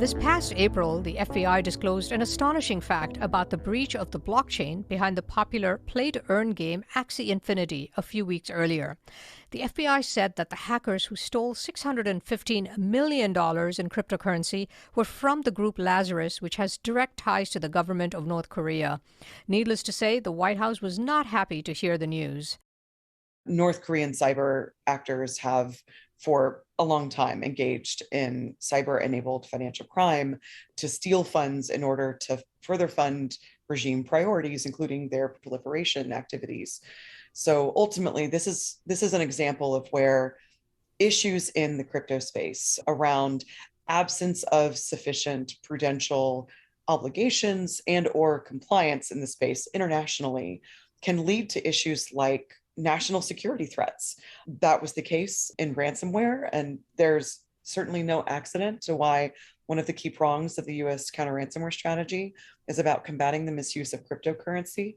This past April, the FBI disclosed an astonishing fact about the breach of the blockchain behind the popular play-to-earn game Axie Infinity a few weeks earlier. The FBI said that the hackers who stole $615 million in cryptocurrency were from the group Lazarus, which has direct ties to the government of North Korea. Needless to say, the White House was not happy to hear the news. North Korean cyber actors have for a long time engaged in cyber-enabled financial crime to steal funds in order to further fund regime priorities, including their proliferation activities. So ultimately, this is an example of where issues in the crypto space around absence of sufficient prudential obligations and or compliance in the space internationally can lead to issues like national security threats. That was the case in ransomware, and there's certainly no accident to why one of the key prongs of the US counter-ransomware strategy is about combating the misuse of cryptocurrency,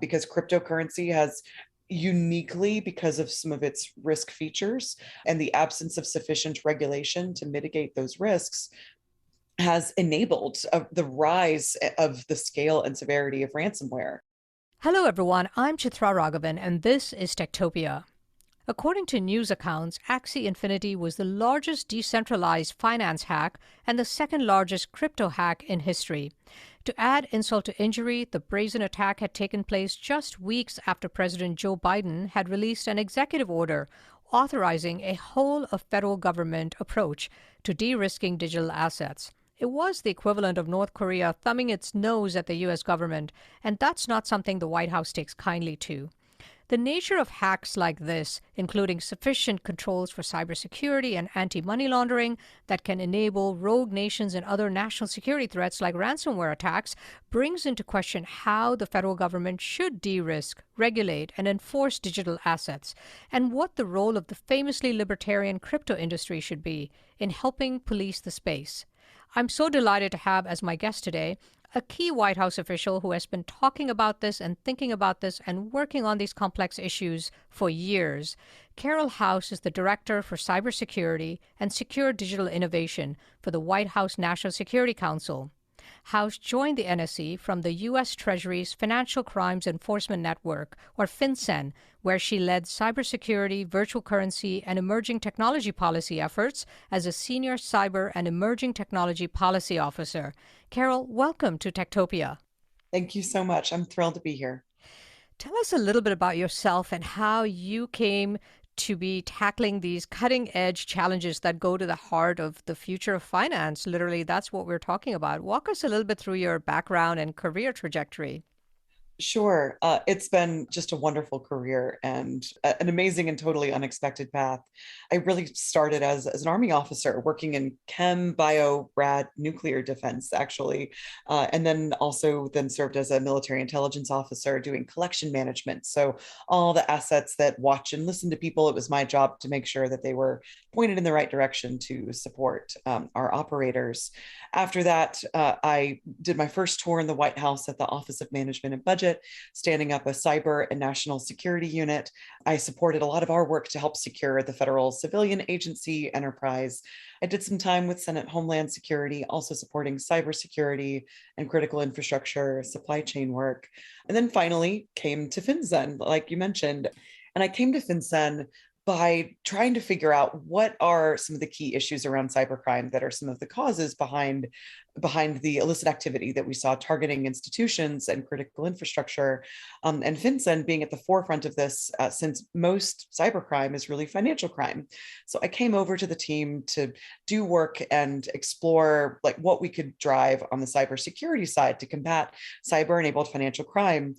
because cryptocurrency has uniquely, because of some of its risk features and the absence of sufficient regulation to mitigate those risks, has enabled the rise of the scale and severity of ransomware. Hello, everyone. I'm Chitra Raghavan, and this is Techtopia. According to news accounts, Axie Infinity was the largest decentralized finance hack and the second largest crypto hack in history. To add insult to injury, the brazen attack had taken place just weeks after President Joe Biden had released an executive order authorizing a whole-of-federal government approach to de-risking digital assets. It was the equivalent of North Korea thumbing its nose at the U.S. government, and that's not something the White House takes kindly to. The nature of hacks like this, including sufficient controls for cybersecurity and anti-money laundering that can enable rogue nations and other national security threats like ransomware attacks, brings into question how the federal government should de-risk, regulate, and enforce digital assets, and what the role of the famously libertarian crypto industry should be in helping police the space. I'm so delighted to have as my guest today a key White House official who has been talking about this and thinking about this and working on these complex issues for years. Carole House is the Director for Cybersecurity and Secure Digital Innovation for the White House National Security Council. House joined the NSC from the U.S. Treasury's Financial Crimes Enforcement Network, or FinCEN, where she led cybersecurity, virtual currency, and emerging technology policy efforts as a senior cyber and emerging technology policy officer. Carole, welcome to Techtopia. Thank you so much. I'm thrilled to be here. Tell us a little bit about yourself and how you came to be tackling these cutting-edge challenges that go to the heart of the future of finance. Literally, that's what we're talking about. Walk us a little bit through your background and career trajectory. Sure. It's been just a wonderful career and an amazing and totally unexpected path. I really started as an Army officer working in chem, bio, rad, nuclear defense, actually, and then served as a military intelligence officer doing collection management. So all the assets that watch and listen to people, it was my job to make sure that they were pointed in the right direction to support our operators. After that, I did my first tour in the White House at the Office of Management and Budget, standing up a cyber and national security unit. I supported a lot of our work to help secure the federal civilian agency enterprise. I did some time with Senate Homeland Security, also supporting cybersecurity and critical infrastructure supply chain work. And then finally came to FinCEN, like you mentioned. And I came to FinCEN by trying to figure out what are some of the key issues around cybercrime that are some of the causes behind the illicit activity that we saw targeting institutions and critical infrastructure, and FinCEN being at the forefront of this, since most cybercrime is really financial crime. So I came over to the team to do work and explore like what we could drive on the cybersecurity side to combat cyber-enabled financial crime.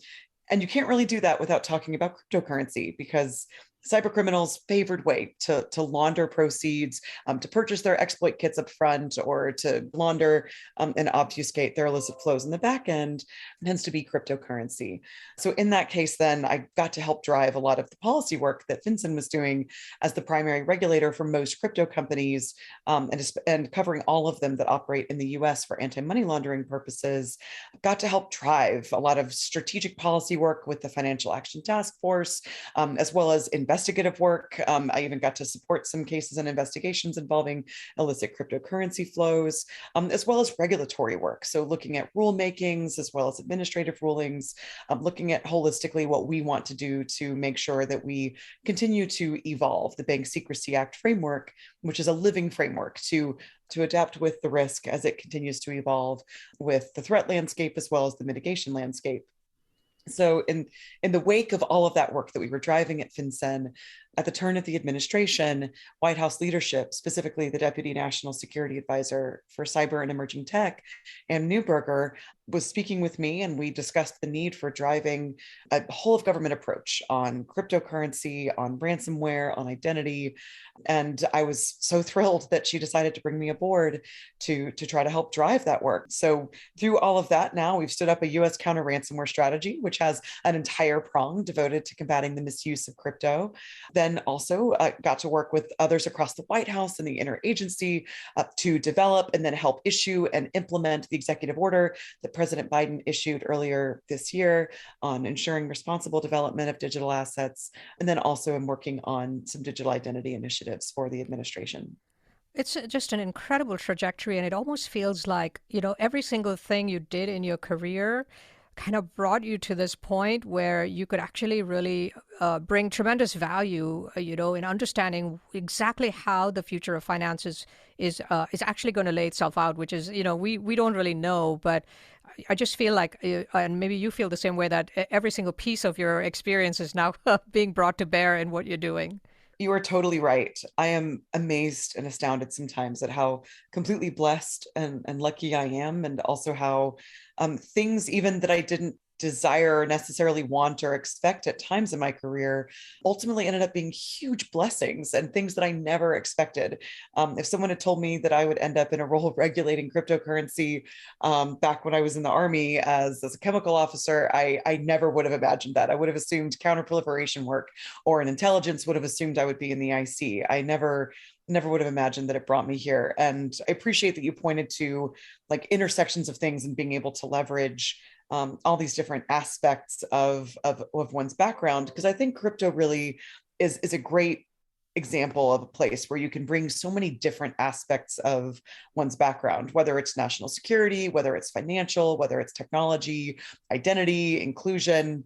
And you can't really do that without talking about cryptocurrency, because cybercriminals' favored way to launder proceeds, to purchase their exploit kits up front, or to launder and obfuscate their illicit flows in the back end tends to be cryptocurrency. So in that case, then I got to help drive a lot of the policy work that FinCEN was doing as the primary regulator for most crypto companies, and covering all of them that operate in the US for anti-money laundering purposes. Got to help drive a lot of strategic policy work with the Financial Action Task Force, as well as investment investigative work. I even got to support some cases and investigations involving illicit cryptocurrency flows, as well as regulatory work. So looking at rulemakings as well as administrative rulings, looking at holistically what we want to do to make sure that we continue to evolve the Bank Secrecy Act framework, which is a living framework to adapt with the risk as it continues to evolve with the threat landscape as well as the mitigation landscape. So in the wake of all of that work that we were driving at FinCEN, at the turn of the administration, White House leadership, specifically the Deputy National Security Advisor for Cyber and Emerging Tech, Ann Neuberger, was speaking with me, and we discussed the need for driving a whole of government approach on cryptocurrency, on ransomware, on identity. And I was so thrilled that she decided to bring me aboard to try to help drive that work. So through all of that, now we've stood up a US counter ransomware strategy, which has an entire prong devoted to combating the misuse of crypto. Then also got to work with others across the White House and the interagency to develop and then help issue and implement the executive order that President Biden issued earlier this year on ensuring responsible development of digital assets. And then also am working on some digital identity initiatives for the administration. It's just an incredible trajectory, and it almost feels like, every single thing you did in your career kind of brought you to this point where you could actually really bring tremendous value, in understanding exactly how the future of finances is actually going to lay itself out, which is, we don't really know, but I just feel like, and maybe you feel the same way, that every single piece of your experience is now being brought to bear in what you're doing. You are totally right. I am amazed and astounded sometimes at how completely blessed and lucky I am, and also how things even that I didn't desire or necessarily want or expect at times in my career ultimately ended up being huge blessings and things that I never expected. If someone had told me that I would end up in a role of regulating cryptocurrency back when I was in the Army as a chemical officer, I never would have imagined that. I would have assumed counterproliferation work, or an intelligence would have assumed I would be in the IC. I never would have imagined that it brought me here. And I appreciate that you pointed to like intersections of things and being able to leverage all these different aspects of one's background, because I think crypto really is a great example of a place where you can bring so many different aspects of one's background, whether it's national security, whether it's financial, whether it's technology, identity, inclusion.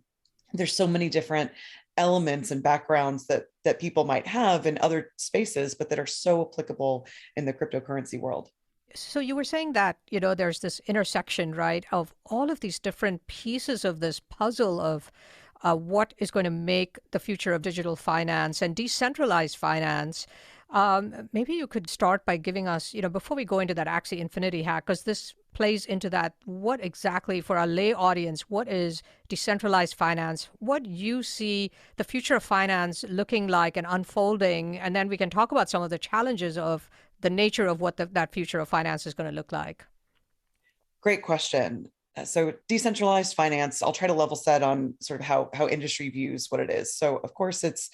There's so many different elements and backgrounds that people might have in other spaces, but that are so applicable in the cryptocurrency world. So you were saying that, there's this intersection, right, of all of these different pieces of this puzzle of what is going to make the future of digital finance and decentralized finance. Maybe you could start by giving us, before we go into that Axie Infinity hack, because this plays into that, what exactly, for our lay audience, what is decentralized finance? What you see the future of finance looking like and unfolding, and then we can talk about some of the challenges of the nature of what that future of finance is going to look like. Great question. So decentralized finance, I'll try to level set on sort of how industry views what it is. So of course, it's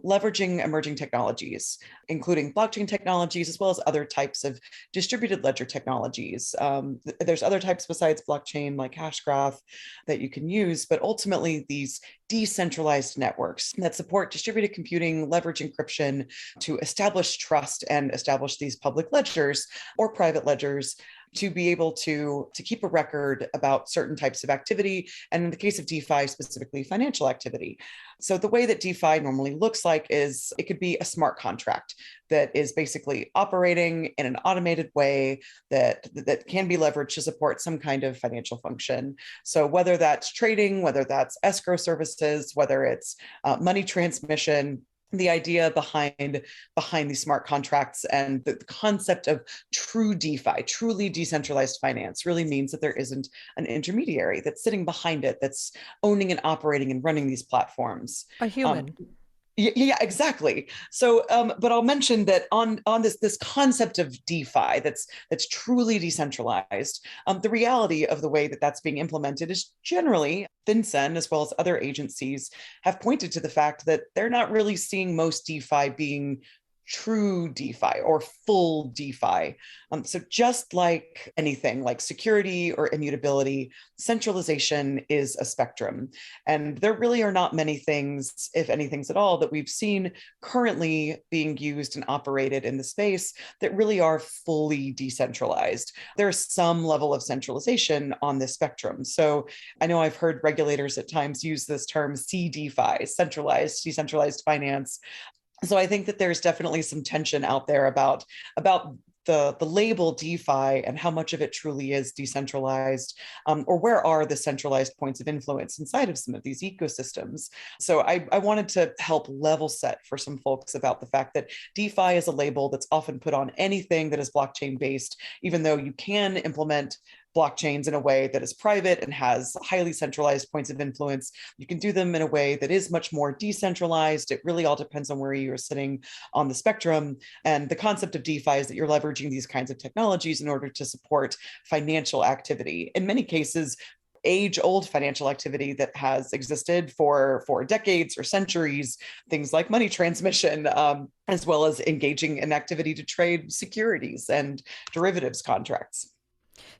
leveraging emerging technologies, including blockchain technologies, as well as other types of distributed ledger technologies. There's other types besides blockchain, like Hashgraph, that you can use, but ultimately these decentralized networks that support distributed computing, leverage encryption to establish trust and establish these public ledgers or private ledgers to be able to keep a record about certain types of activity, and in the case of DeFi, specifically financial activity. So the way that DeFi normally looks like is it could be a smart contract that is basically operating in an automated way that can be leveraged to support some kind of financial function. So whether that's trading, whether that's escrow services, whether it's money transmission, the idea behind these smart contracts and the concept of true DeFi, truly decentralized finance, really means that there isn't an intermediary that's sitting behind it, that's owning and operating and running these platforms. A human. Yeah, exactly. So, but I'll mention that on this concept of DeFi that's truly decentralized, the reality of the way that that's being implemented is generally FinCEN, as well as other agencies, have pointed to the fact that they're not really seeing most DeFi being true DeFi or full DeFi. So just like anything like security or immutability, centralization is a spectrum. And there really are not many things, if any things at all, that we've seen currently being used and operated in the space that really are fully decentralized. There's some level of centralization on this spectrum. So I know I've heard regulators at times use this term CDFI, centralized, decentralized finance. So I think that there's definitely some tension out there about the label DeFi and how much of it truly is decentralized, or where are the centralized points of influence inside of some of these ecosystems. So I wanted to help level set for some folks about the fact that DeFi is a label that's often put on anything that is blockchain based, even though you can implement blockchains in a way that is private and has highly centralized points of influence. You can do them in a way that is much more decentralized. It really all depends on where you're sitting on the spectrum. And the concept of DeFi is that you're leveraging these kinds of technologies in order to support financial activity. In many cases, age-old financial activity that has existed for decades or centuries, things like money transmission, as well as engaging in activity to trade securities and derivatives contracts.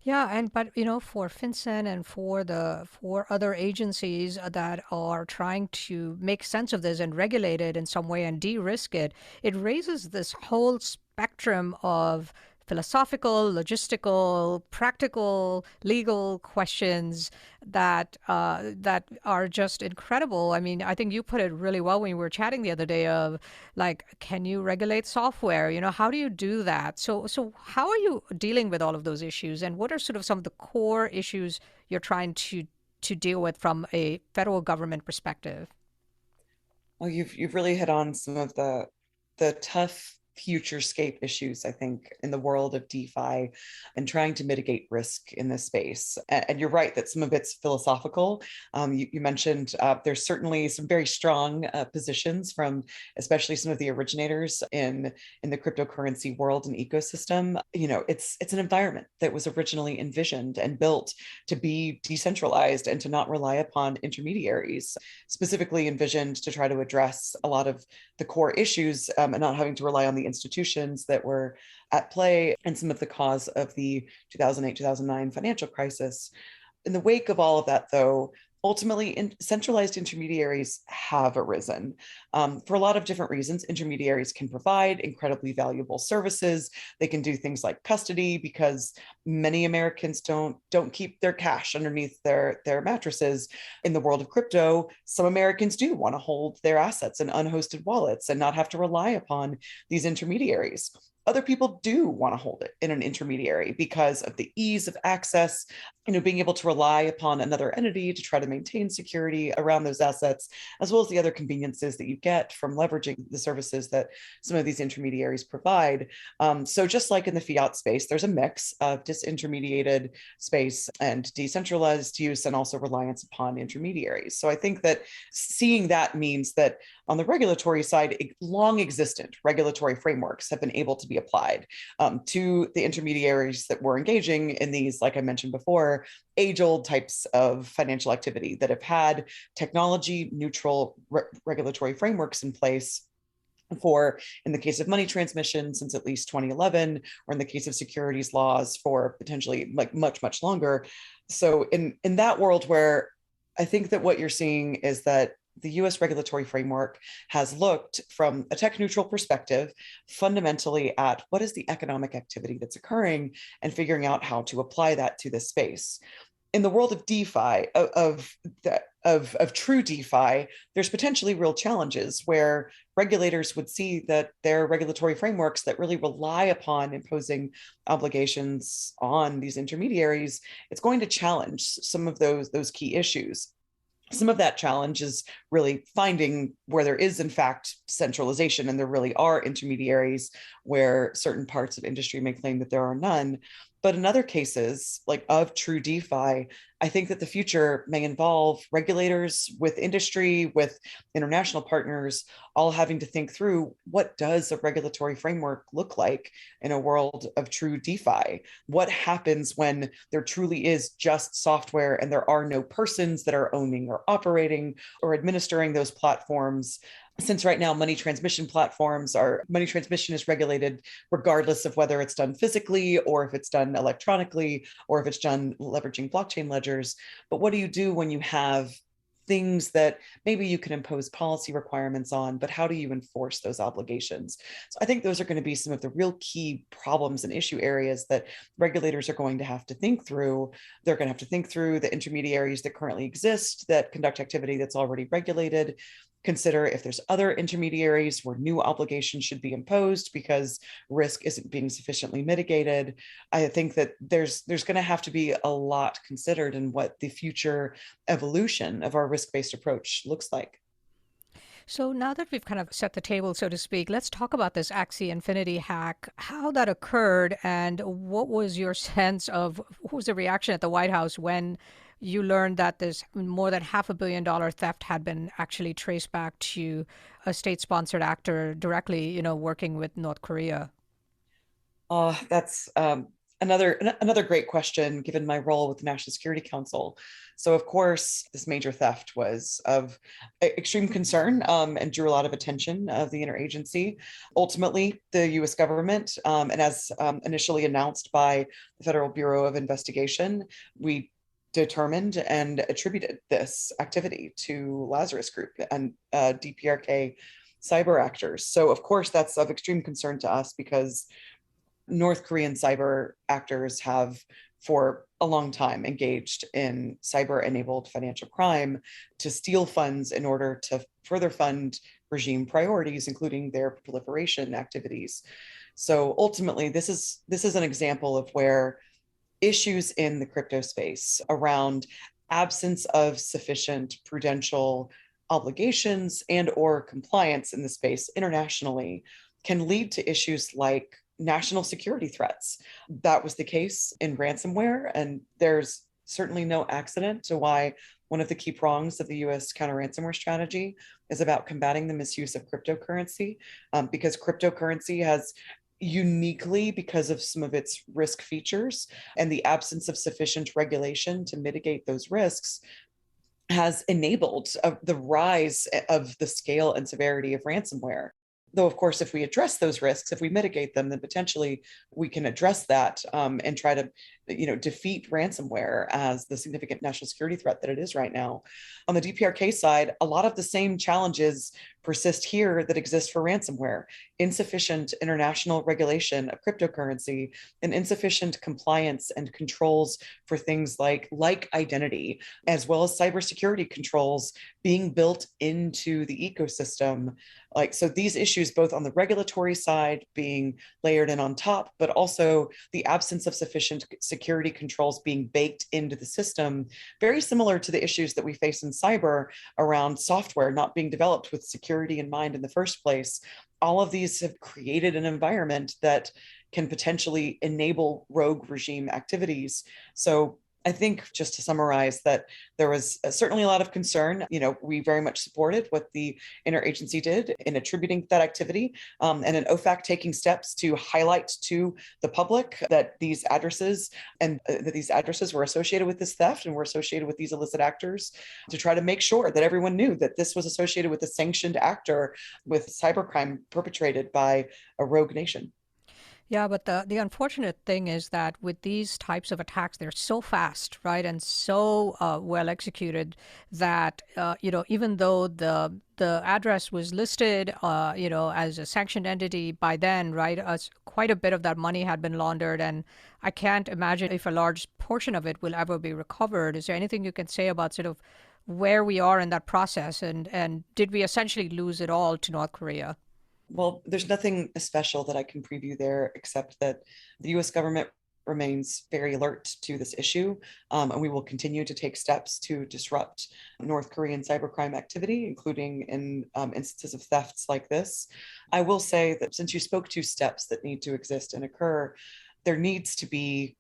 Yeah, and but for FinCEN and for other agencies that are trying to make sense of this and regulate it in some way and de-risk it, it raises this whole spectrum of philosophical, logistical, practical, legal questions that are just incredible. I mean, I think you put it really well when we were chatting the other day of like, can you regulate software? How do you do that? So how are you dealing with all of those issues, and what are sort of some of the core issues you're trying to deal with from a federal government perspective? Well, you've really hit on some of the tough futurescape issues, I think, in the world of DeFi and trying to mitigate risk in this space. And you're right that some of it's philosophical. You mentioned there's certainly some very strong positions from especially some of the originators in the cryptocurrency world and ecosystem. It's an environment that was originally envisioned and built to be decentralized and to not rely upon intermediaries, specifically envisioned to try to address a lot of the core issues, and not having to rely on the institutions that were at play and some of the cause of the 2008-2009 financial crisis. In the wake of all of that, though, ultimately centralized intermediaries have arisen for a lot of different reasons. Intermediaries can provide incredibly valuable services. They can do things like custody, because many Americans don't keep their cash underneath their mattresses. In the world of crypto, some Americans do want to hold their assets in unhosted wallets and not have to rely upon these intermediaries. Other people do want to hold it in an intermediary because of the ease of access, being able to rely upon another entity to try to maintain security around those assets, as well as the other conveniences that you get from leveraging the services that some of these intermediaries provide. So just like in the fiat space, there's a mix of disintermediated space and decentralized use, and also reliance upon intermediaries. So I think that seeing that means that on the regulatory side, long existent regulatory frameworks have been able to be applied to the intermediaries that were engaging in these, like I mentioned before, age-old types of financial activity that have had technology neutral regulatory frameworks in place for, in the case of money transmission, since at least 2011, or in the case of securities laws for potentially like much longer. So in that world, where I think that what you're seeing is that the US regulatory framework has looked from a tech neutral perspective fundamentally at what is the economic activity that's occurring and figuring out how to apply that to this space. In the world of DeFi, of true DeFi, there's potentially real challenges where regulators would see that their regulatory frameworks that really rely upon imposing obligations on these intermediaries, it's going to challenge some of those key issues. Some of that challenge is really finding where there is, in fact, centralization and there really are intermediaries where certain parts of industry may claim that there are none. But in other cases, like of true DeFi, I think that the future may involve regulators with industry, with international partners, all having to think through what does a regulatory framework look like in a world of true DeFi? What happens when there truly is just software and there are no persons that are owning or operating or administering those platforms? since right now money transmission platforms are money transmission is regulated regardless of whether it's done physically or if it's done electronically or if it's done leveraging blockchain ledgers. But what do you do when you have things that maybe you can impose policy requirements on, but how do you enforce those obligations? So I think those are going to be some of the real key problems and issue areas that regulators are going to have to think through. They're going to have to think through the intermediaries that currently exist that conduct activity that's already regulated, consider if there's other intermediaries where new obligations should be imposed because risk isn't being sufficiently mitigated. I think that there's going to have to be a lot considered in what the future evolution of our risk-based approach looks like. So now that we've kind of set the table, so to speak, let's talk about this Axie Infinity hack, how that occurred, and what was your sense of what was the reaction at the White House when you learned that this more than $500 million theft had been actually traced back to a state-sponsored actor directly, working with North Korea? That's another great question, given my role with the National Security Council. So, of course, this major theft was of extreme concern and drew a lot of attention of the interagency. Ultimately, the U.S. government, and as initially announced by the Federal Bureau of Investigation, we determined and attributed this activity to Lazarus Group and DPRK cyber actors. So, of course, that's of extreme concern to us because North Korean cyber actors have for a long time engaged in cyber enabled financial crime to steal funds in order to further fund regime priorities, including their proliferation activities. So ultimately, this is an example of where issues in the crypto space around absence of sufficient prudential obligations and or compliance in the space internationally can lead to issues like national security threats. That was the case in ransomware, and there's certainly no accident to why one of the key prongs of the US counter ransomware strategy is about combating the misuse of cryptocurrency, because cryptocurrency has uniquely, because of some of its risk features and the absence of sufficient regulation to mitigate those risks, has enabled the rise of the scale and severity of ransomware. Though, of course, if we address those risks, if we mitigate them, then potentially we can address that and try to, defeat ransomware as the significant national security threat that it is right now. On the DPRK side, a lot of the same challenges persist here that exist for ransomware: insufficient international regulation of cryptocurrency and insufficient compliance and controls for things like identity, as well as cybersecurity controls being built into the ecosystem. So these issues, both on the regulatory side being layered in on top, but also the absence of sufficient security controls being baked into the system, very similar to the issues that we face in cyber around software not being developed with security in mind in the first place. All of these have created an environment that can potentially enable rogue regime activities. So I think, just to summarize, that there was certainly a lot of concern. We very much supported what the interagency did in attributing that activity, and in OFAC taking steps to highlight to the public that these addresses were associated with this theft and were associated with these illicit actors, to try to make sure that everyone knew that this was associated with a sanctioned actor with cybercrime perpetrated by a rogue nation. Yeah, but the unfortunate thing is that with these types of attacks, they're so fast, right, and so well executed that even though the address was listed, as a sanctioned entity by then, right, quite a bit of that money had been laundered, and I can't imagine if a large portion of it will ever be recovered. Is there anything you can say about sort of where we are in that process, and did we essentially lose it all to North Korea? Well, there's nothing special that I can preview there, except that the US government remains very alert to this issue, and we will continue to take steps to disrupt North Korean cybercrime activity, including in instances of thefts like this. I will say that since you spoke to steps that need to exist and occur, there needs to be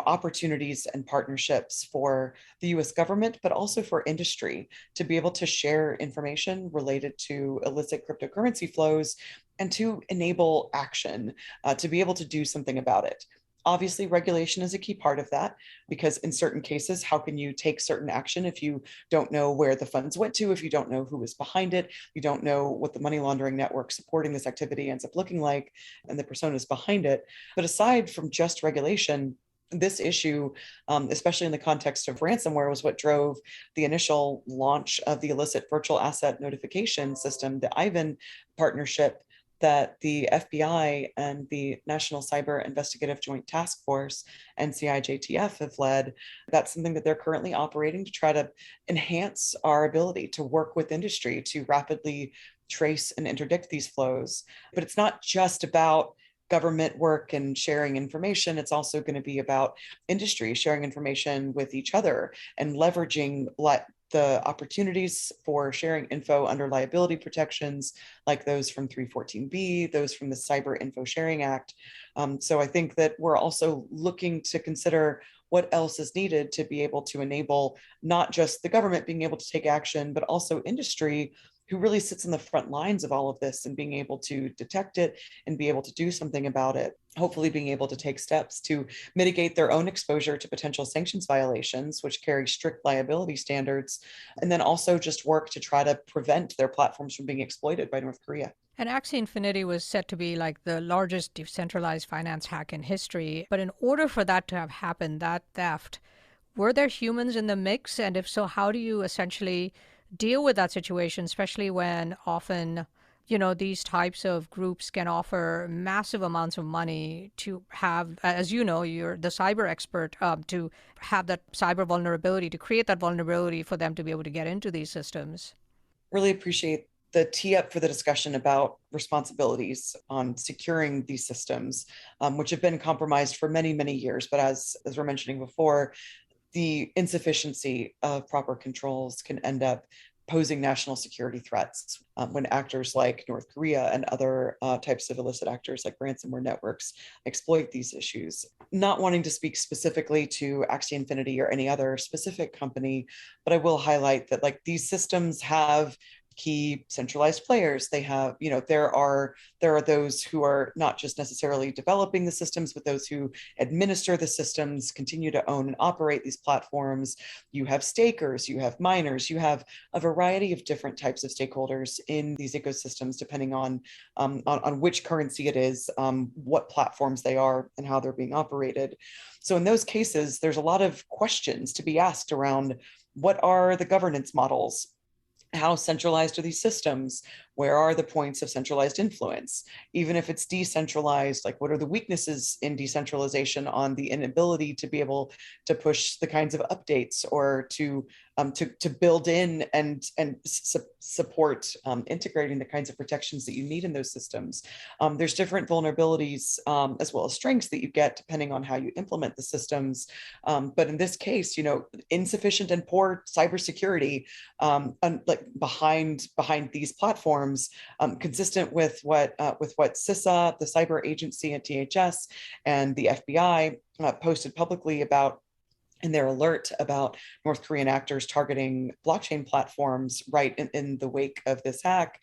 opportunities and partnerships for the US government, but also for industry to be able to share information related to illicit cryptocurrency flows and to enable action, to be able to do something about it. Obviously, regulation is a key part of that because in certain cases, how can you take certain action if you don't know where the funds went to, if you don't know who was behind it, you don't know what the money laundering network supporting this activity ends up looking like, and the personas behind it. But aside from just regulation, this issue, especially in the context of ransomware, was what drove the initial launch of the illicit virtual asset notification system, the IVAN partnership that the FBI and the National Cyber Investigative Joint Task Force, NCIJTF, have led. That's something that they're currently operating to try to enhance our ability to work with industry to rapidly trace and interdict these flows. But it's not just about government work and sharing information. It's also going to be about industry sharing information with each other and leveraging the opportunities for sharing info under liability protections, like those from 314B, those from the Cyber Info Sharing Act. So I think that we're also looking to consider what else is needed to be able to enable not just the government being able to take action, but also industry who really sits in the front lines of all of this and being able to detect it and be able to do something about it, hopefully being able to take steps to mitigate their own exposure to potential sanctions violations, which carry strict liability standards, and then also just work to try to prevent their platforms from being exploited by North Korea. And Axie Infinity was said to be like the largest decentralized finance hack in history. But in order for that to have happened, that theft, were there humans in the mix? And if so, how do you essentially deal with that situation, especially when often, these types of groups can offer massive amounts of money to have, as you know, you're the cyber expert, to have that cyber vulnerability, to create that vulnerability for them to be able to get into these systems? Really appreciate the tee up for the discussion about responsibilities on securing these systems, which have been compromised for many, many years. But as we're mentioning before, the insufficiency of proper controls can end up posing national security threats when actors like North Korea and other types of illicit actors like ransomware networks exploit these issues. Not wanting to speak specifically to Axie Infinity or any other specific company, but I will highlight that like these systems have key centralized players. They have, there are those who are not just necessarily developing the systems, but those who administer the systems, continue to own and operate these platforms. You have stakers, you have miners, you have a variety of different types of stakeholders in these ecosystems, depending on which currency it is, what platforms they are, and how they're being operated. So in those cases, there's a lot of questions to be asked around what are the governance models? How centralized are these systems? Where are the points of centralized influence? Even if it's decentralized, like what are the weaknesses in decentralization on the inability to be able to push the kinds of updates or to build in and support integrating the kinds of protections that you need in those systems. There's different vulnerabilities as well as strengths that you get depending on how you implement the systems. But in this case, insufficient and poor cybersecurity like behind these platforms, consistent with what CISA, the cyber agency at DHS, and the FBI posted publicly about in their alert about North Korean actors targeting blockchain platforms right in the wake of this hack.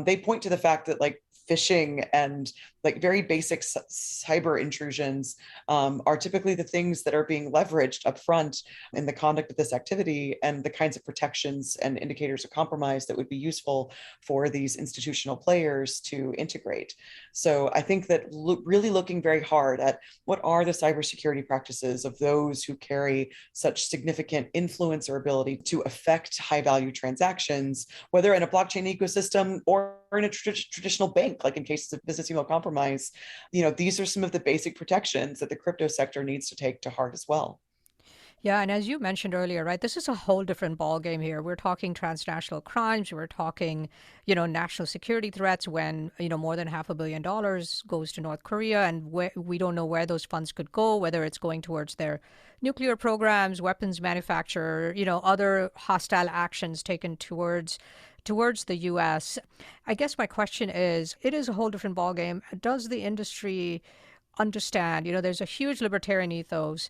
They point to the fact that like phishing and like very basic cyber intrusions are typically the things that are being leveraged up front in the conduct of this activity, and the kinds of protections and indicators of compromise that would be useful for these institutional players to integrate. So I think that really looking very hard at what are the cybersecurity practices of those who carry such significant influence or ability to affect high value transactions, whether in a blockchain ecosystem or in a traditional bank, like in cases of business email compromise. These are some of the basic protections that the crypto sector needs to take to heart as well. Yeah, and as you mentioned earlier, right, this is a whole different ballgame here. We're talking transnational crimes. We're talking, national security threats when, more than $500 million goes to North Korea, and we don't know where those funds could go, whether it's going towards their nuclear programs, weapons manufacture, other hostile actions taken towards the U.S. I guess my question is, it is a whole different ballgame. Does the industry understand? There's a huge libertarian ethos.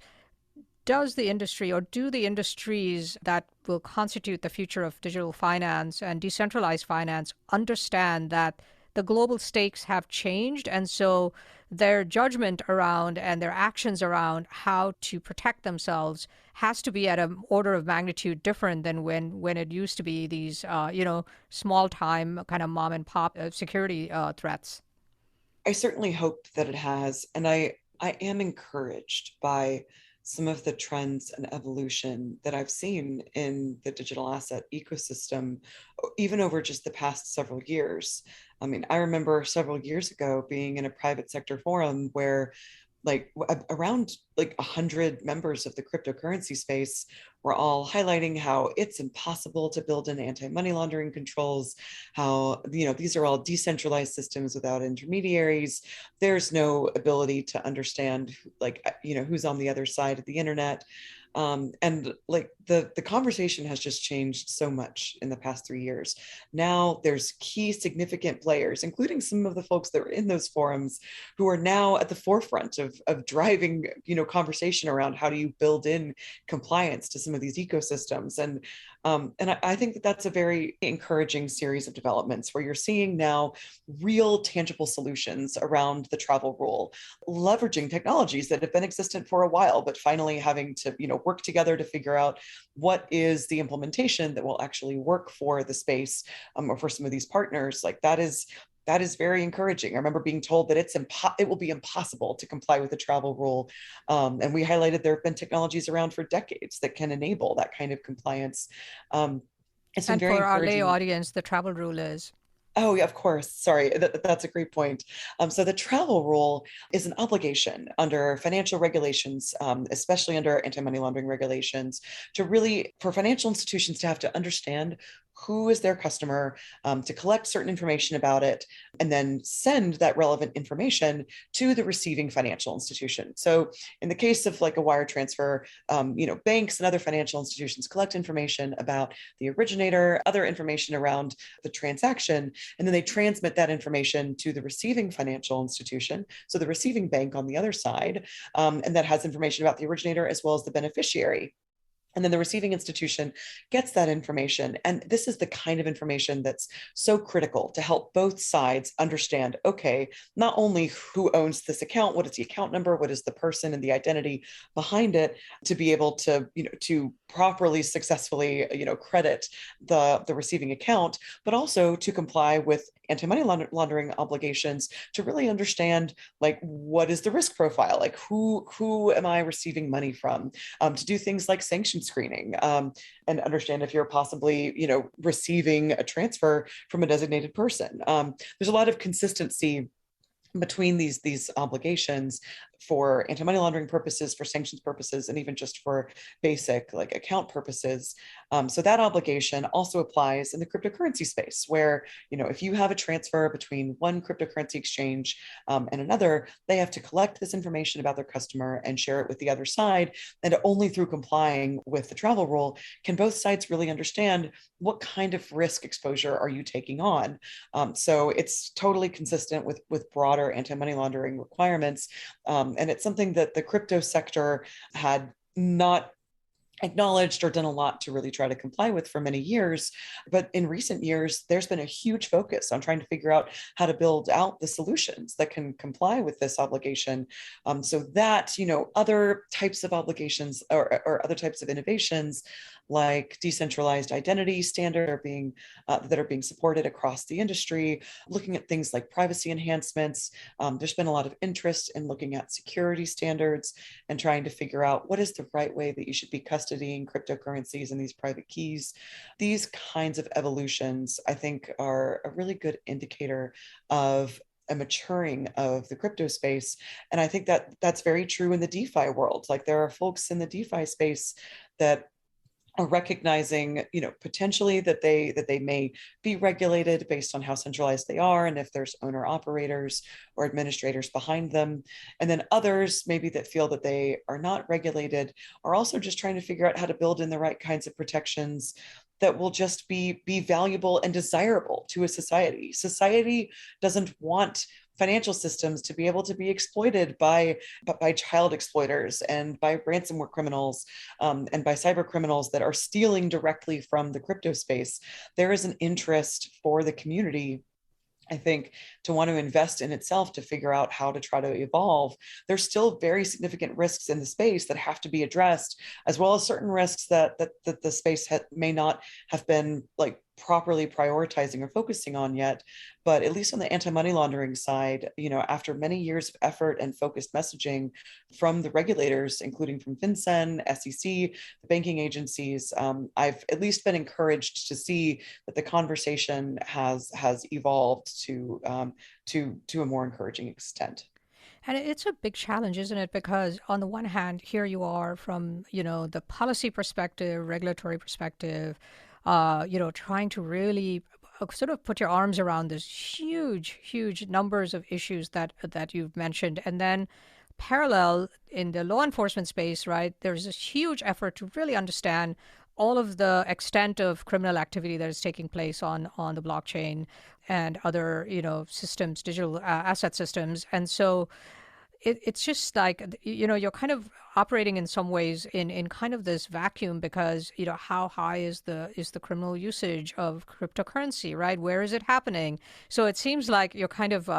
Does the industry, or do the industries that will constitute the future of digital finance and decentralized finance, understand that the global stakes have changed. And so their judgment around and their actions around how to protect themselves has to be at an order of magnitude different than when it used to be these, small time kind of mom and pop security threats. I certainly hope that it has. And I am encouraged by some of the trends and evolution that I've seen in the digital asset ecosystem, even over just the past several years. I mean, I remember several years ago being in a private sector forum where like around like 100 members of the cryptocurrency space were all highlighting how it's impossible to build in anti-money laundering controls, how these are all decentralized systems without intermediaries. There's no ability to understand who's on the other side of the internet. And like the conversation has just changed so much in the past 3 years. Now there's key significant players, including some of the folks that were in those forums, who are now at the forefront of driving conversation around how do you build in compliance to some of these ecosystems. And I think that that's a very encouraging series of developments where you're seeing now real tangible solutions around the travel rule, leveraging technologies that have been existent for a while, but finally having to work together to figure out what is the implementation that will actually work for the space, or for some of these partners. Like that is very encouraging. I remember being told that it will be impossible to comply with the travel rule. And we highlighted there have been technologies around for decades that can enable that kind of compliance. It's been And very for our lay encouraging. audience, the travel rule is. Oh, yeah, of course. Sorry, that's a great point. So the travel rule is an obligation under financial regulations, especially under anti-money laundering regulations, for financial institutions to have to understand who is their customer, to collect certain information about it, and then send that relevant information to the receiving financial institution. So in the case of like a wire transfer, banks and other financial institutions collect information about the originator, other information around the transaction, and then they transmit that information to the receiving financial institution, so the receiving bank on the other side, and that has information about the originator as well as the beneficiary. And then the receiving institution gets that information. And this is the kind of information that's so critical to help both sides understand, okay, not only who owns this account, what is the account number, what is the person and the identity behind it, to be able to, to properly, successfully, credit the receiving account, but also to comply with anti-money laundering obligations, to really understand like what is the risk profile, like who am I receiving money from, to do things like sanction screening, and understand if you're possibly receiving a transfer from a designated person. There's a lot of consistency between these obligations for anti-money laundering purposes, for sanctions purposes, and even just for basic like account purposes. So that obligation also applies in the cryptocurrency space, where if you have a transfer between one cryptocurrency exchange and another, they have to collect this information about their customer and share it with the other side. And only through complying with the travel rule can both sides really understand what kind of risk exposure are you taking on. So it's totally consistent with broader anti-money laundering requirements. And it's something that the crypto sector had not acknowledged or done a lot to really try to comply with for many years. But in recent years, there's been a huge focus on trying to figure out how to build out the solutions that can comply with this obligation, so that, other types of obligations or other types of innovations like decentralized identity standard that are being supported across the industry, looking at things like privacy enhancements. There's been a lot of interest in looking at security standards and trying to figure out what is the right way that you should be custodying cryptocurrencies and these private keys. These kinds of evolutions, I think, are a really good indicator of a maturing of the crypto space. And I think that that's very true in the DeFi world. Like there are folks in the DeFi space that are recognizing, potentially that they may be regulated based on how centralized they are, and if there's owner operators or administrators behind them. And then others maybe that feel that they are not regulated are also just trying to figure out how to build in the right kinds of protections that will just be valuable and desirable to a society. Society doesn't want financial systems to be able to be exploited by child exploiters and by ransomware criminals, and by cyber criminals that are stealing directly from the crypto space. There is an interest for the community I think to want to invest in itself to figure out how to try to evolve, there's still very significant risks in the space that have to be addressed, as well as certain risks that the space may not have been like properly prioritizing or focusing on yet. But at least on the anti-money laundering side, after many years of effort and focused messaging from the regulators, including from FinCEN, SEC, the banking agencies, I've at least been encouraged to see that the conversation has evolved to a more encouraging extent. And it's a big challenge, isn't it? Because on the one hand, here you are from, the policy perspective, regulatory perspective, trying to really sort of put your arms around this huge, huge numbers of issues that you've mentioned. And then parallel in the law enforcement space, right, there's this huge effort to really understand all of the extent of criminal activity that is taking place on the blockchain and other systems, digital asset systems. And so it's just like you're kind of operating in some ways in kind of this vacuum because how high is the criminal usage of cryptocurrency, right? Where is it happening? So it seems like you're kind of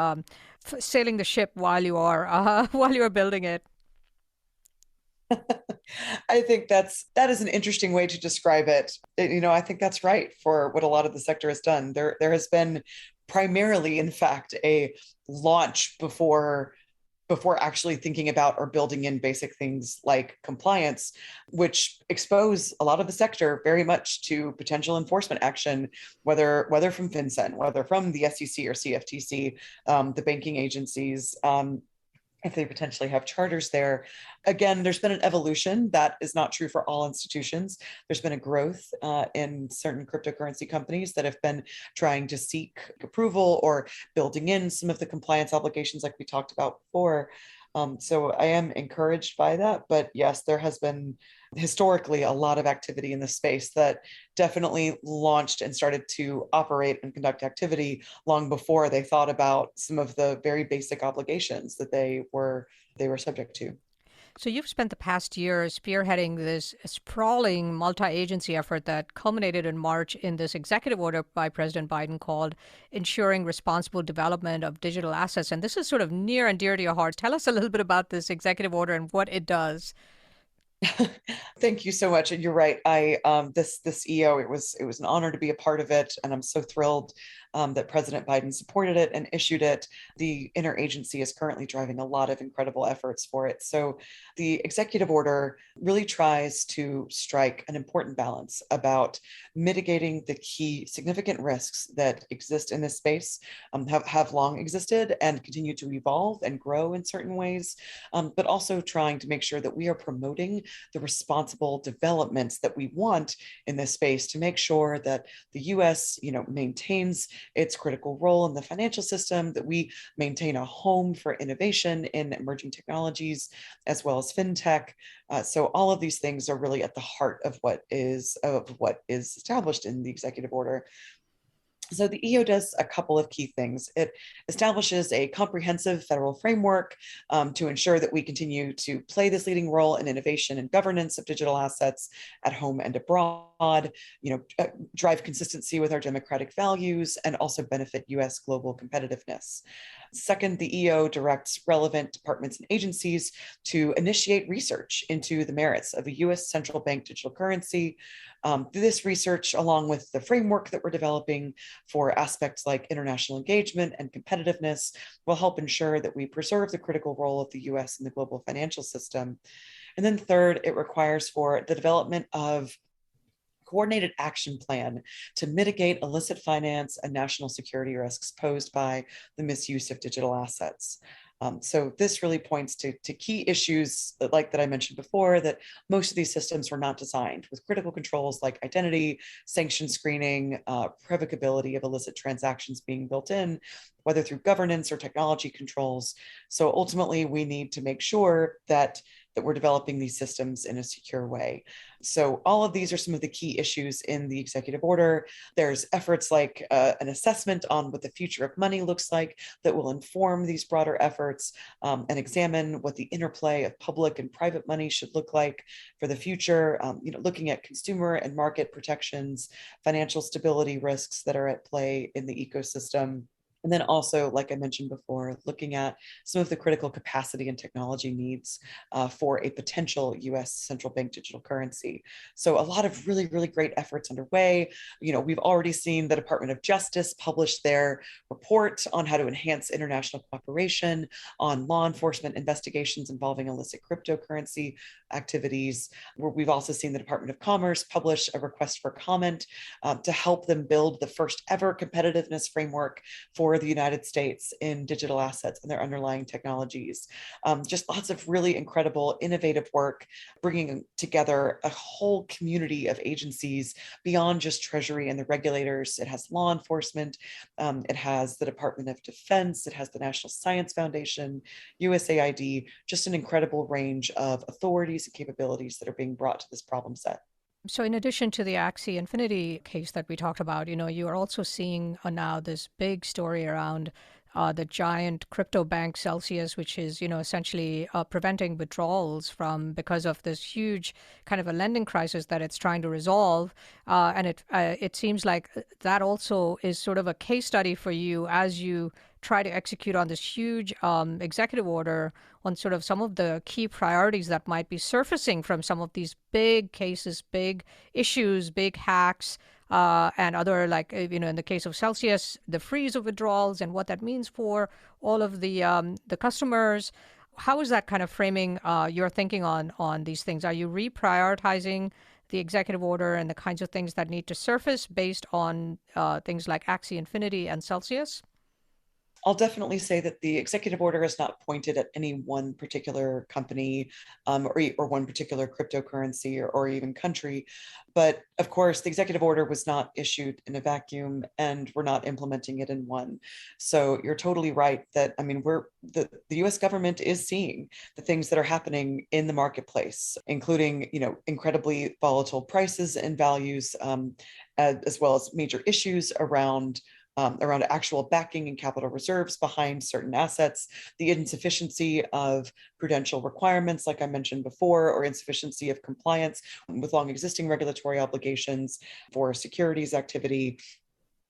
sailing the ship while you are while you're building it. I think that is an interesting way to describe it. I think that's right for what a lot of the sector has done. There has been primarily, in fact, a launch before actually thinking about or building in basic things like compliance, which expose a lot of the sector very much to potential enforcement action, whether from FinCEN, whether from the SEC or CFTC, the banking agencies. If they potentially have charters there. Again, there's been an evolution that is not true for all institutions. There's been a growth in certain cryptocurrency companies that have been trying to seek approval or building in some of the compliance obligations like we talked about before. So I am encouraged by that. But yes, there has been historically a lot of activity in the space that definitely launched and started to operate and conduct activity long before they thought about some of the very basic obligations that they were subject to. So you've spent the past year spearheading this sprawling multi-agency effort that culminated in March in this executive order by President Biden called Ensuring Responsible Development of Digital Assets. And this is sort of near and dear to your heart. Tell us a little bit about this executive order and what it does. Thank you so much. And you're right. This EO, it was an honor to be a part of it, and I'm so thrilled that President Biden supported it and issued it. The interagency is currently driving a lot of incredible efforts for it. So the executive order really tries to strike an important balance about mitigating the key significant risks that exist in this space, have long existed and continue to evolve and grow in certain ways, but also trying to make sure that we are promoting the responsible developments that we want in this space to make sure that the US, maintains its critical role in the financial system, that we maintain a home for innovation in emerging technologies, as well as fintech. So all of these things are really at the heart of what is established in the executive order. So the EO does a couple of key things. It establishes a comprehensive federal framework to ensure that we continue to play this leading role in innovation and governance of digital assets at home and abroad, drive consistency with our democratic values, and also benefit US global competitiveness. Second, the EO directs relevant departments and agencies to initiate research into the merits of a US central bank digital currency. This research, along with the framework that we're developing for aspects like international engagement and competitiveness, will help ensure that we preserve the critical role of the US in the global financial system. And then third, it requires for the development of coordinated action plan to mitigate illicit finance and national security risks posed by the misuse of digital assets. So this really points to key issues that I mentioned before, that most of these systems were not designed with critical controls like identity, sanction screening, revocability of illicit transactions being built in, whether through governance or technology controls. So ultimately, we need to make sure that we're developing these systems in a secure way. So all of these are some of the key issues in the executive order. There's efforts like an assessment on what the future of money looks like that will inform these broader efforts, and examine what the interplay of public and private money should look like for the future, looking at consumer and market protections, financial stability risks that are at play in the ecosystem. And then also, like I mentioned before, looking at some of the critical capacity and technology needs for a potential US central bank digital currency. So a lot of really, really great efforts underway. We've already seen the Department of Justice publish their report on how to enhance international cooperation on law enforcement investigations involving illicit cryptocurrency activities. We've also seen the Department of Commerce publish a request for comment to help them build the first ever competitiveness framework for the United States in digital assets and their underlying technologies. Just lots of really incredible, innovative work, bringing together a whole community of agencies beyond just Treasury and the regulators. It has law enforcement, it has the Department of Defense, it has the National Science Foundation, USAID, just an incredible range of authorities and capabilities that are being brought to this problem set. So, in addition to the Axie Infinity case that we talked about, you are also seeing now this big story around the giant crypto bank Celsius, which is, essentially preventing withdrawals from because of this huge kind of a lending crisis that it's trying to resolve. And it seems like that also is sort of a case study for you as you try to execute on this huge executive order on sort of some of the key priorities that might be surfacing from some of these big cases, big issues, big hacks, and other, like, in the case of Celsius, the freeze of withdrawals and what that means for all of the customers. How is that kind of framing your thinking on these things? Are you reprioritizing the executive order and the kinds of things that need to surface based on things like Axie Infinity and Celsius? I'll definitely say that the executive order is not pointed at any one particular company or one particular cryptocurrency or even country. But of course, the executive order was not issued in a vacuum, and we're not implementing it in one. So you're totally right that, I mean, the US government is seeing the things that are happening in the marketplace, including, incredibly volatile prices and values, as well as major issues around actual backing and capital reserves behind certain assets, the insufficiency of prudential requirements, like I mentioned before, or insufficiency of compliance with long existing regulatory obligations for securities activity.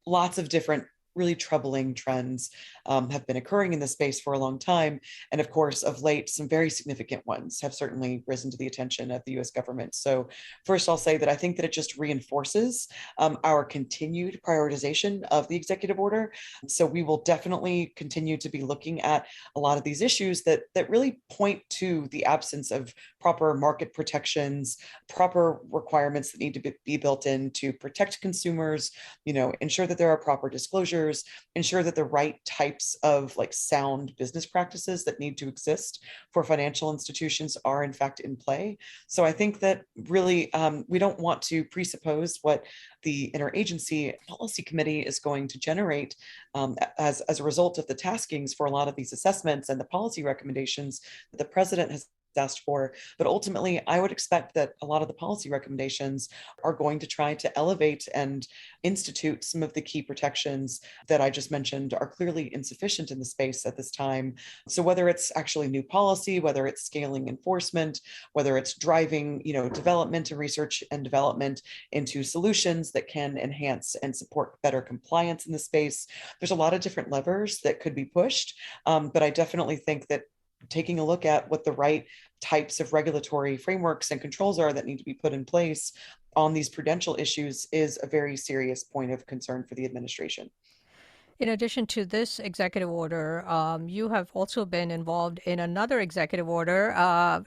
Lots of different really troubling trends have been occurring in this space for a long time. And of course, of late, some very significant ones have certainly risen to the attention of the US government. So first, I'll say that I think that it just reinforces our continued prioritization of the executive order. So we will definitely continue to be looking at a lot of these issues that really point to the absence of proper market protections, proper requirements that need to be built in to protect consumers, ensure that there are proper disclosures, ensure that the right types of sound business practices that need to exist for financial institutions are in fact in play. So I think that really we don't want to presuppose what the interagency policy committee is going to generate as a result of the taskings for a lot of these assessments and the policy recommendations that the president has asked for. But ultimately, I would expect that a lot of the policy recommendations are going to try to elevate and institute some of the key protections that I just mentioned are clearly insufficient in the space at this time. So whether it's actually new policy, whether it's scaling enforcement, whether it's driving, development and research and development into solutions that can enhance and support better compliance in the space, there's a lot of different levers that could be pushed. But I definitely think that taking a look at what the right types of regulatory frameworks and controls are that need to be put in place on these prudential issues is a very serious point of concern for the administration. In addition to this executive order, you have also been involved in another executive order,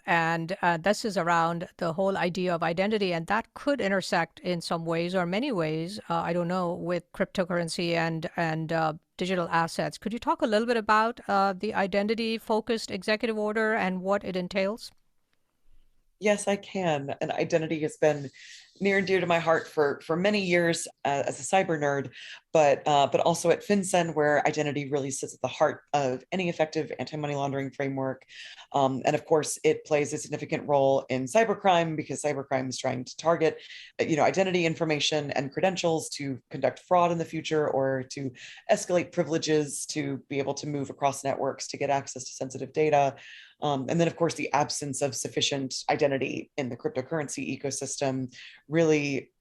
and this is around the whole idea of identity, and that could intersect in some ways or many ways, I don't know, with cryptocurrency and digital assets. Could you talk a little bit about the identity-focused executive order and what it entails? Yes, I can. And identity has been near and dear to my heart for many years as a cyber nerd, but also at FinCEN, where identity really sits at the heart of any effective anti-money laundering framework. And of course, it plays a significant role in cybercrime because cybercrime is trying to target, identity information and credentials to conduct fraud in the future or to escalate privileges to be able to move across networks to get access to sensitive data. And then, of course, the absence of sufficient identity in the cryptocurrency ecosystem really,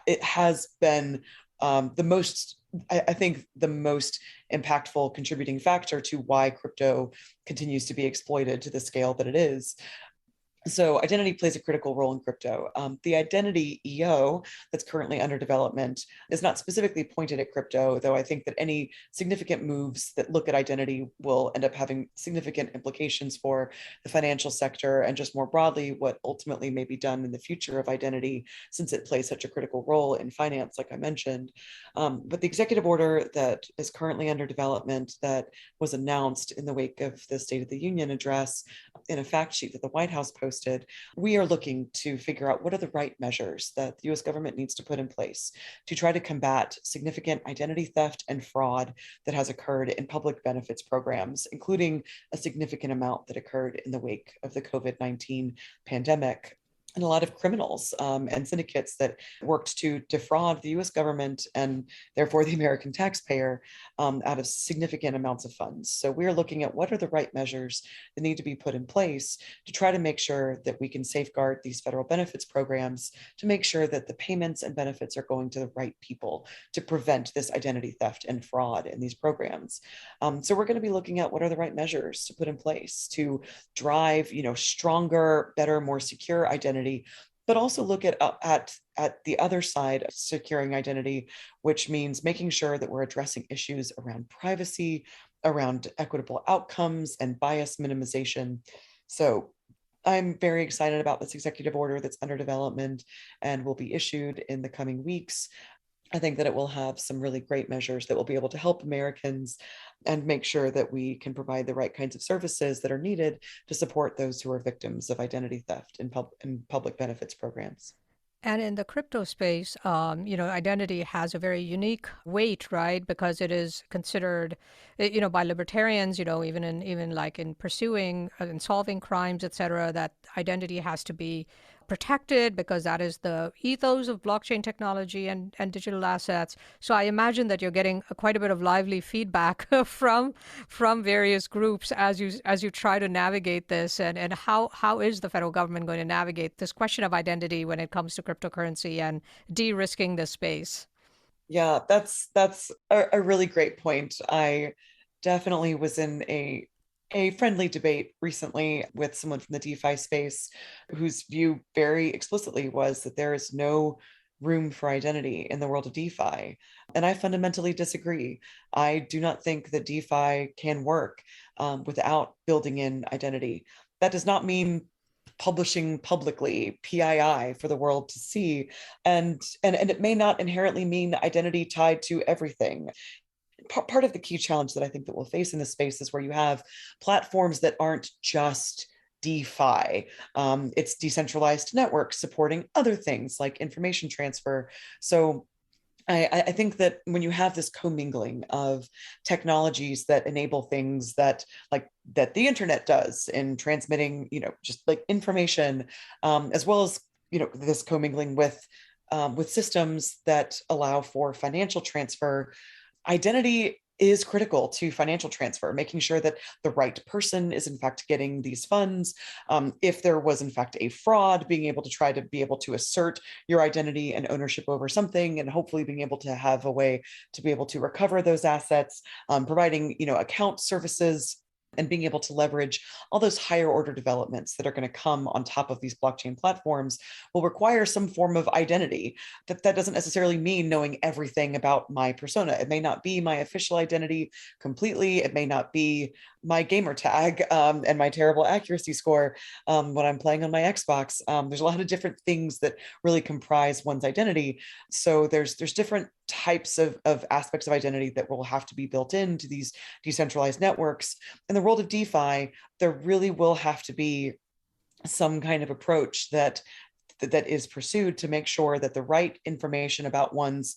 it has been the most I think the most impactful contributing factor to why crypto continues to be exploited to the scale that it is. So identity plays a critical role in crypto. The identity EO that's currently under development is not specifically pointed at crypto, though I think that any significant moves that look at identity will end up having significant implications for the financial sector and just more broadly what ultimately may be done in the future of identity, since it plays such a critical role in finance, like I mentioned. But the executive order that is currently under development that was announced in the wake of the State of the Union address in a fact sheet that the White House posted, we are looking to figure out what are the right measures that the US government needs to put in place to try to combat significant identity theft and fraud that has occurred in public benefits programs, including a significant amount that occurred in the wake of the COVID-19 pandemic. And a lot of criminals and syndicates that worked to defraud the US government and therefore the American taxpayer out of significant amounts of funds. So we're looking at what are the right measures that need to be put in place to try to make sure that we can safeguard these federal benefits programs, to make sure that the payments and benefits are going to the right people to prevent this identity theft and fraud in these programs. So we're going to be looking at what are the right measures to put in place to drive, stronger, better, more secure identity, but also look at the other side of securing identity, which means making sure that we're addressing issues around privacy, around equitable outcomes, and bias minimization. So I'm very excited about this executive order that's under development and will be issued in the coming weeks. I think that it will have some really great measures that will be able to help Americans and make sure that we can provide the right kinds of services that are needed to support those who are victims of identity theft in public benefits programs. And in the crypto space, identity has a very unique weight, right? Because it is considered, by libertarians, even like in pursuing and solving crimes, et cetera, that identity has to be protected because that is the ethos of blockchain technology and digital assets. So I imagine that you're getting quite a bit of lively feedback from various groups as you try to navigate this. And how is the federal government going to navigate this question of identity when it comes to cryptocurrency and de-risking this space? Yeah, that's a really great point. I definitely was in a friendly debate recently with someone from the DeFi space whose view very explicitly was that there is no room for identity in the world of DeFi. And I fundamentally disagree. I do not think that DeFi can work without building in identity. That does not mean publishing publicly PII for the world to see, and it may not inherently mean identity tied to everything. Part of the key challenge that I think that we'll face in this space is where you have platforms that aren't just DeFi. It's decentralized networks supporting other things like information transfer. So I think that when you have this commingling of technologies that enable things that the internet does in transmitting, just like information, as well as this commingling with systems that allow for financial transfer, identity is critical to financial transfer, making sure that the right person is in fact getting these funds. If there was in fact a fraud, being able to try to be able to assert your identity and ownership over something, and hopefully being able to have a way to be able to recover those assets, providing account services, and being able to leverage all those higher order developments that are going to come on top of these blockchain platforms will require some form of identity. That doesn't necessarily mean knowing everything about my persona. It may not be my official identity completely. It may not be my gamer tag and my terrible accuracy score when I'm playing on my Xbox. There's a lot of different things that really comprise one's identity. So there's different types of aspects of identity that will have to be built into these decentralized networks. In the world of DeFi, there really will have to be some kind of approach that is pursued to make sure that the right information about one's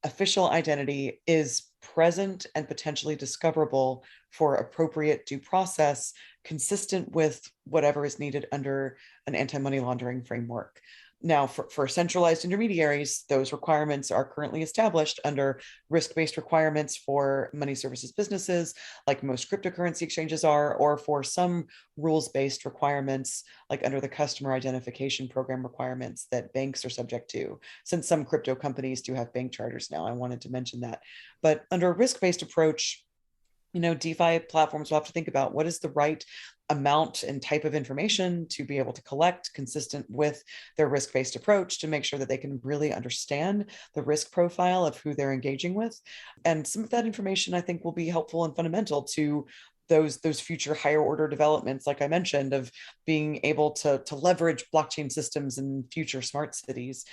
official identity is present and potentially discoverable for appropriate due process, consistent with whatever is needed under an anti-money laundering framework. Now, for centralized intermediaries, those requirements are currently established under risk-based requirements for money services businesses, like most cryptocurrency exchanges are, or for some rules-based requirements, like under the customer identification program requirements that banks are subject to, since some crypto companies do have bank charters now. I wanted to mention that. But under a risk-based approach, DeFi platforms will have to think about what is the right amount and type of information to be able to collect consistent with their risk-based approach to make sure that they can really understand the risk profile of who they're engaging with. And some of that information, I think, will be helpful and fundamental to those future higher order developments, like I mentioned, of being able to leverage blockchain systems in future smart cities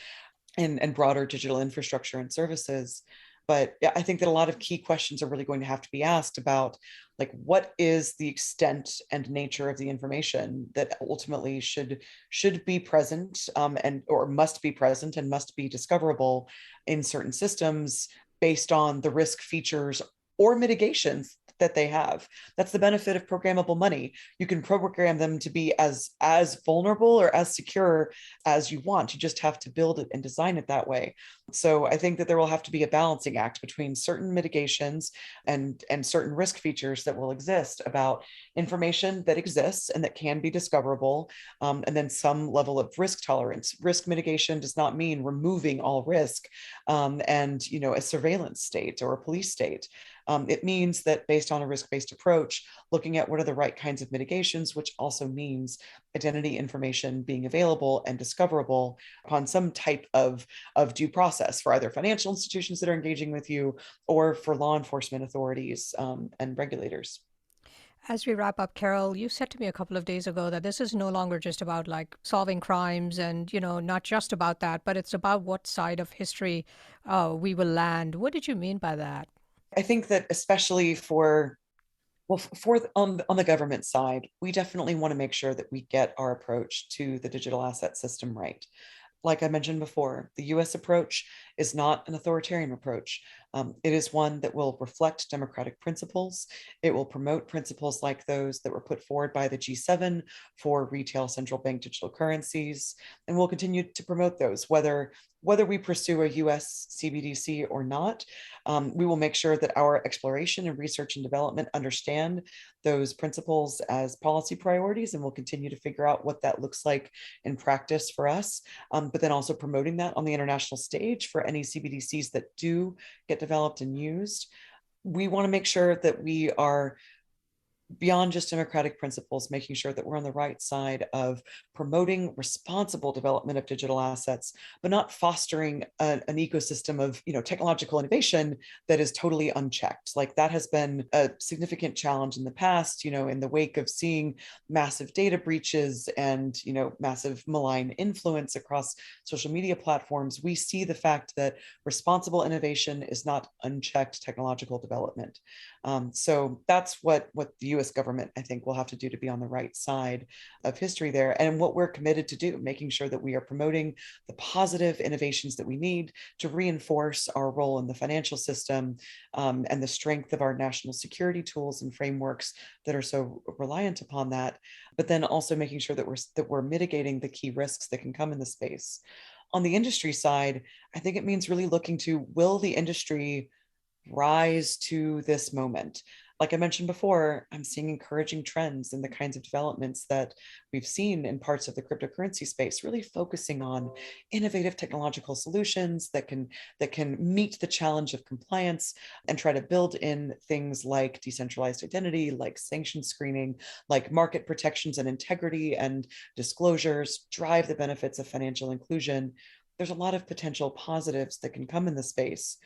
and broader digital infrastructure and services. But I think that a lot of key questions are really going to have to be asked about, like, what is the extent and nature of the information that ultimately should be present, and or must be present and must be discoverable in certain systems based on the risk features or mitigations that they have. That's the benefit of programmable money. You can program them to be as vulnerable or as secure as you want. You just have to build it and design it that way. So I think that there will have to be a balancing act between certain mitigations and certain risk features that will exist about information that exists and that can be discoverable, and then some level of risk tolerance. Risk mitigation does not mean removing all risk, and a surveillance state or a police state. It means that based on a risk-based approach, looking at what are the right kinds of mitigations, which also means identity information being available and discoverable upon some type of due process for either financial institutions that are engaging with you or for law enforcement authorities, and regulators. As we wrap up, Carole, you said to me a couple of days ago that this is no longer just about like solving crimes and, not just about that, but it's about what side of history we will land. What did you mean by that? I think that especially on the government side, we definitely want to make sure that we get our approach to the digital asset system right. Like I mentioned before, the US approach is not an authoritarian approach. It is one that will reflect democratic principles. It will promote principles like those that were put forward by the G7 for retail central bank digital currencies. And we'll continue to promote those, whether we pursue a US CBDC or not. We will make sure that our exploration and research and development understand those principles as policy priorities, and we'll continue to figure out what that looks like in practice for us, but then also promoting that on the international stage for any CBDCs that do get developed and used. We want to make sure that we are beyond just democratic principles, making sure that we're on the right side of promoting responsible development of digital assets, but not fostering an ecosystem of technological innovation that is totally unchecked. Like that has been a significant challenge in the past, in the wake of seeing massive data breaches and massive malign influence across social media platforms. We see the fact that responsible innovation is not unchecked technological development. So that's what the US government, I think, will have to do to be on the right side of history there, and what we're committed to do, making sure that we are promoting the positive innovations that we need to reinforce our role in the financial system, and the strength of our national security tools and frameworks that are so reliant upon that, but then also making sure that we're mitigating the key risks that can come in the space. On the industry side, I think it means really looking to, will the industry rise to this moment? Like I mentioned before, I'm seeing encouraging trends in the kinds of developments that we've seen in parts of the cryptocurrency space, really focusing on innovative technological solutions that can meet the challenge of compliance and try to build in things like decentralized identity, like sanction screening, like market protections and integrity and disclosures, drive the benefits of financial inclusion. There's a lot of potential positives that can come in the space,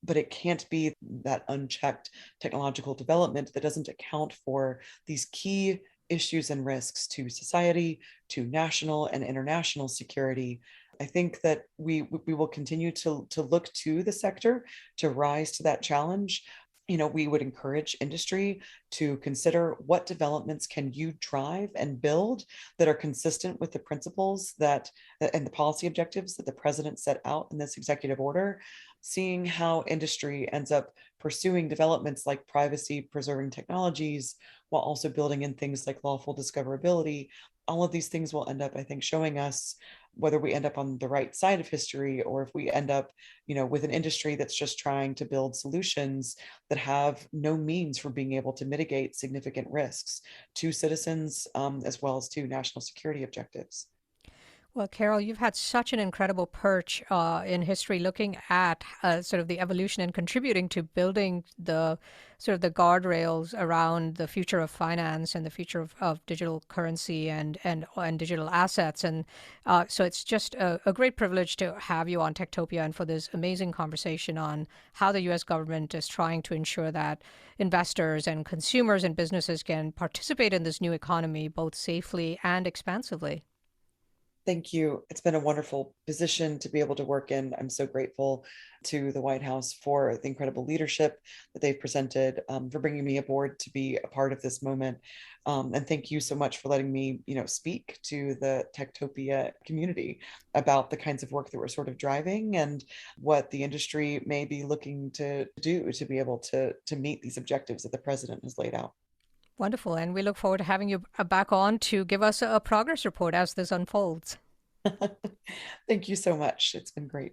but it can't be that unchecked technological development that doesn't account for these key issues and risks to society, to national and international security. I think that we will continue to look to the sector to rise to that challenge. We would encourage industry to consider what developments can you drive and build that are consistent with the principles and the policy objectives that the president set out in this executive order. Seeing how industry ends up pursuing developments like privacy preserving technologies while also building in things like lawful discoverability. All of these things will end up, I think, showing us whether we end up on the right side of history or if we end up, with an industry that's just trying to build solutions that have no means for being able to mitigate significant risks to citizens, as well as to national security objectives. Well, Carole, you've had such an incredible perch in history looking at sort of the evolution and contributing to building the sort of the guardrails around the future of finance and the future of digital currency and digital assets. And so it's just a great privilege to have you on Techtopia and for this amazing conversation on how the U.S. government is trying to ensure that investors and consumers and businesses can participate in this new economy both safely and expansively. Thank you. It's been a wonderful position to be able to work in. I'm so grateful to the White House for the incredible leadership that they've presented, for bringing me aboard to be a part of this moment. And thank you so much for letting me, speak to the Techtopia community about the kinds of work that we're sort of driving and what the industry may be looking to do to be able to meet these objectives that the president has laid out. Wonderful. And we look forward to having you back on to give us a progress report as this unfolds. Thank you so much. It's been great.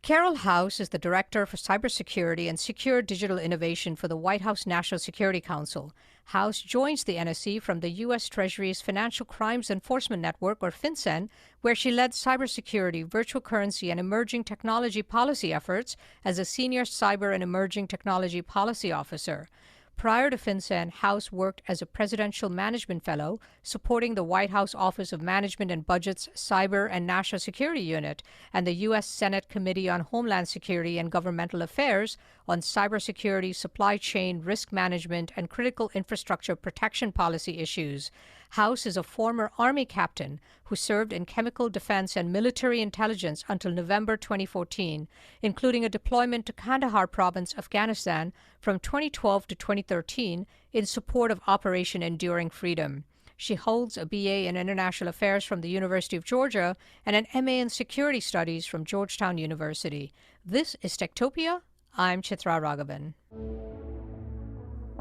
Carole House is the Director for Cybersecurity and Secure Digital Innovation for the White House National Security Council. House joins the NSC from the U.S. Treasury's Financial Crimes Enforcement Network, or FinCEN, where she led cybersecurity, virtual currency, and emerging technology policy efforts as a Senior Cyber and Emerging Technology Policy Officer. Prior to FinCEN, House worked as a Presidential Management Fellow, supporting the White House Office of Management and Budget's Cyber and National Security Unit and the U.S. Senate Committee on Homeland Security and Governmental Affairs on cybersecurity, supply chain, risk management, and critical infrastructure protection policy issues. House is a former Army captain who served in chemical defense and military intelligence until November 2014, including a deployment to Kandahar province, Afghanistan, from 2012 to 2013 in support of Operation Enduring Freedom. She holds a BA in International Affairs from the University of Georgia and an MA in Security Studies from Georgetown University. This is Techtopia. I'm Chitra Raghavan.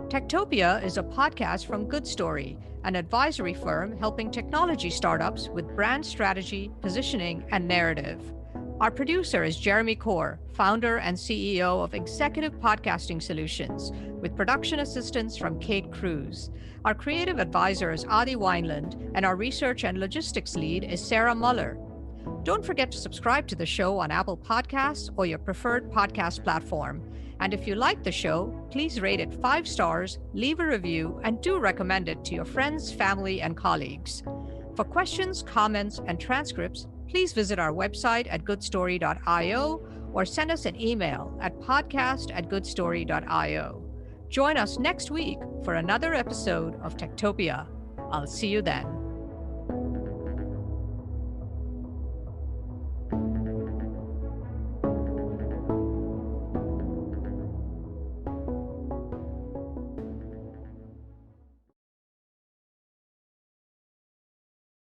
Techtopia is a podcast from Good Story, an advisory firm helping technology startups with brand strategy, positioning, and narrative. Our producer is Jeremy Kaur, founder and CEO of Executive Podcasting Solutions, with production assistance from Kate Cruz. Our creative advisor is Adi Wineland, and our research and logistics lead is Sarah Muller. Don't forget to subscribe to the show on Apple Podcasts or your preferred podcast platform. And if you like the show, please rate it 5 stars, leave a review, and do recommend it to your friends, family, and colleagues. For questions, comments, and transcripts, please visit our website at goodstory.io or send us an email at podcast@goodstory.io. Join us next week for another episode of Techtopia. I'll see you then.